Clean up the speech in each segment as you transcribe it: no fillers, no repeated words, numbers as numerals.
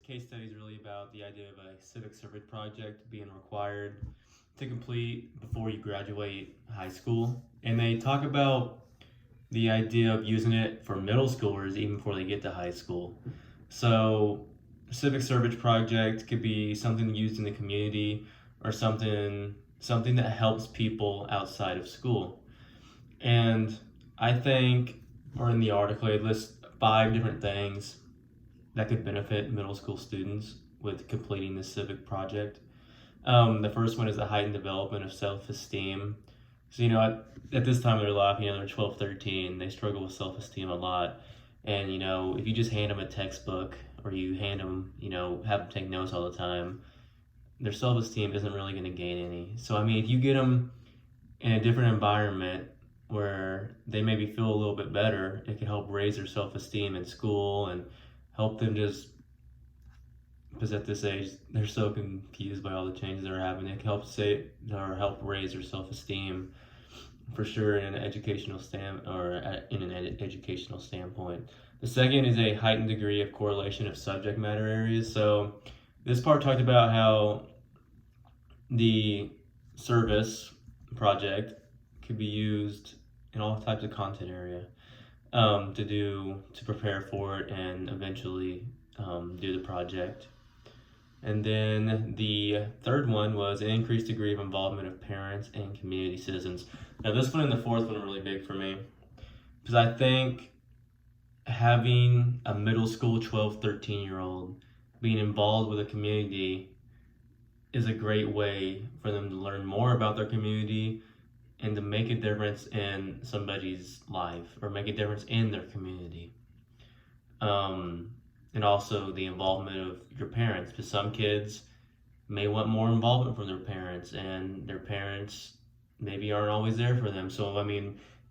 case study is really about the idea of a civic service project being required to complete before you graduate high school. And they talk about the idea of using it for middle schoolers even before they get to high school. So, civic service project could be something used in the community or something that helps people outside of school. And I think, or in the article, it lists 5 different things that could benefit middle school students with completing this civic project. The first one is the heightened development of self-esteem. So, at this time of their life, they're 12, 13, they struggle with self-esteem a lot. And, if you just hand them a textbook or you hand them, have them take notes all the time, their self-esteem isn't really going to gain any. So, if you get them in a different environment where they maybe feel a little bit better, it can help raise their self-esteem in school and help them just, because at this age they're so confused by all the changes they're having. It helps help raise their self-esteem for sure in an educational standpoint. The second is a heightened degree of correlation of subject matter areas. So this part talked about how the service project could be used in all types of content area to prepare for it and eventually do the project. And then the third one was an increased degree of involvement of parents and community citizens. Now this one and the fourth one are really big for me because I think having a middle school 12, 13-year-old being involved with a community is a great way for them to learn more about their community and to make a difference in somebody's life or make a difference in their community. And also the involvement of your parents, because some kids may want more involvement from their parents and their parents maybe aren't always there for them. So,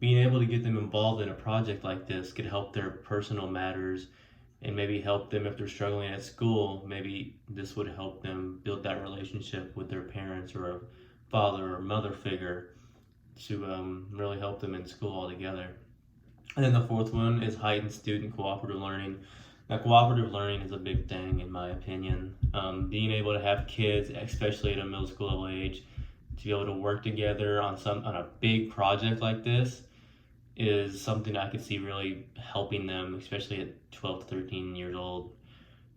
being able to get them involved in a project like this could help their personal matters and maybe help them if they're struggling at school. Maybe this would help them build that relationship with their parents or a father or mother figure to really help them in school altogether. And then the fourth one is heightened student cooperative learning. Now, cooperative learning is a big thing in my opinion. Being able to have kids, especially at a middle school level age, to be able to work together on a big project like this is something I could see really helping them, especially at 12 to 13 years old.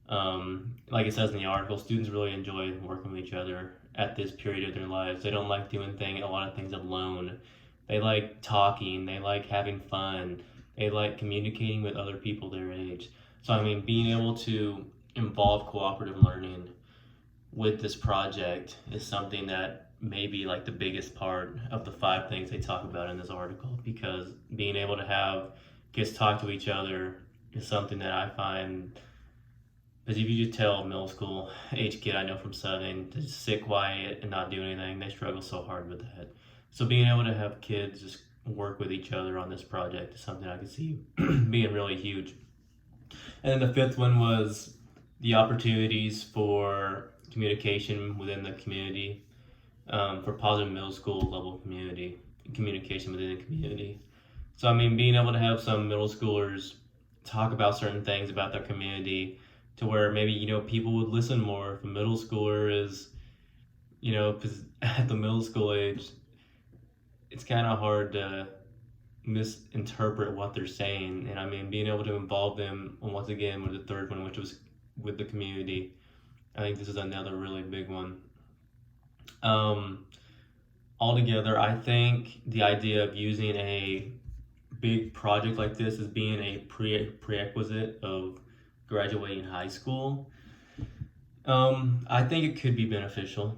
Like it says in the article, students really enjoy working with each other at this period of their lives. They don't like doing a lot of things alone. They like talking, they like having fun, they like communicating with other people their age. So being able to involve cooperative learning with this project is something that may be like the biggest part of the 5 things they talk about in this article, because being able to have kids talk to each other is something that I find, because if you just tell a middle school age kid I know from Southern to just sit quiet and not do anything, they struggle so hard with that. So being able to have kids just work with each other on this project is something I could see being really huge. And then the fifth one was the opportunities for communication within the community, for positive middle school level communication within the community. So being able to have some middle schoolers talk about certain things about their community to where maybe, people would listen more. If a middle schooler is, because at the middle school age, it's kind of hard to misinterpret what they're saying. And being able to involve them, once again, with the third one, which was with the community, I think this is another really big one. Altogether, I think the idea of using a big project like this as being a prerequisite of graduating high school, I think it could be beneficial.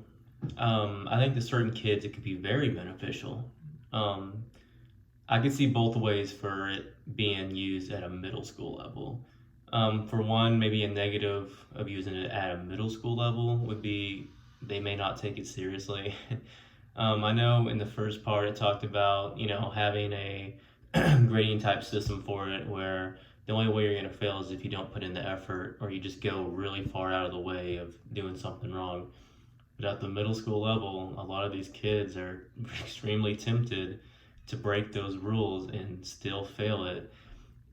I think to certain kids it could be very beneficial. I could see both ways for it being used at a middle school level. For one, maybe a negative of using it at a middle school level would be they may not take it seriously. I know in the first part it talked about, having a grading type system for it where the only way you're going to fail is if you don't put in the effort or you just go really far out of the way of doing something wrong. But at the middle school level, a lot of these kids are extremely tempted to break those rules and still fail it.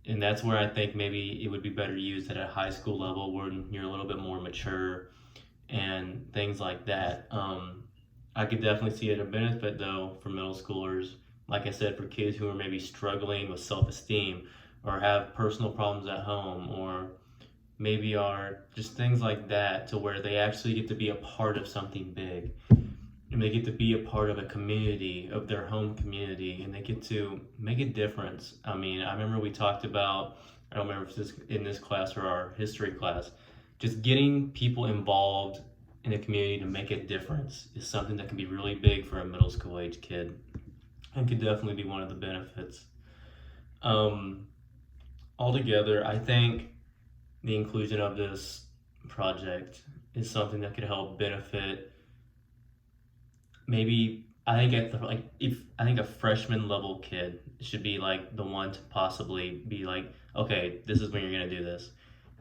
And that's where I think maybe it would be better used at a high school level where you're a little bit more mature and things like that. I could definitely see it a benefit though for middle schoolers, like I said, for kids who are maybe struggling with self-esteem or have personal problems at home, or maybe are just things like that, to where they actually get to be a part of something big, and they get to be a part of a community, of their home community, and they get to make a difference. I mean, I remember we talked about, I don't remember if this in this class or our history class, just getting people involved in a community to make a difference is something that can be really big for a middle school age kid, and could definitely be one of the benefits. Altogether, I think the inclusion of this project is something that could help benefit, maybe, I think at the, like, if I think a freshman level kid should be like the one to possibly be like, okay, this is when you're gonna do this.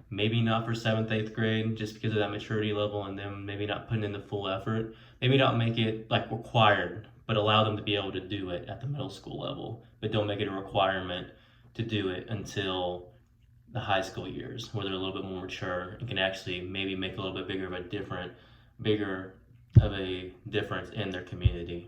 Maybe not for seventh, eighth grade, just because of that maturity level, and them maybe not putting in the full effort. Maybe not make it like required, but allow them to be able to do it at the middle school level. But don't make it a requirement to do it until the high school years, where they're a little bit more mature and can actually maybe make a little bit bigger of a difference in their community.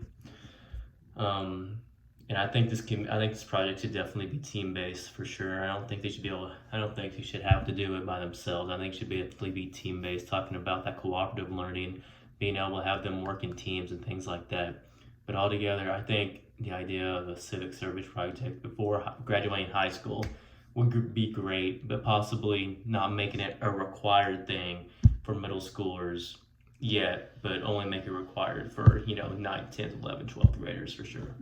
And I think this project should definitely be team based for sure. I don't think they should have to do it by themselves. I think it should definitely be team based, talking about that cooperative learning, being able to have them work in teams and things like that. But altogether, I think the idea of a civic service project before graduating high school would be great, but possibly not making it a required thing for middle schoolers yet, but only make it required for 9th, 10th, 11th, 12th graders for sure.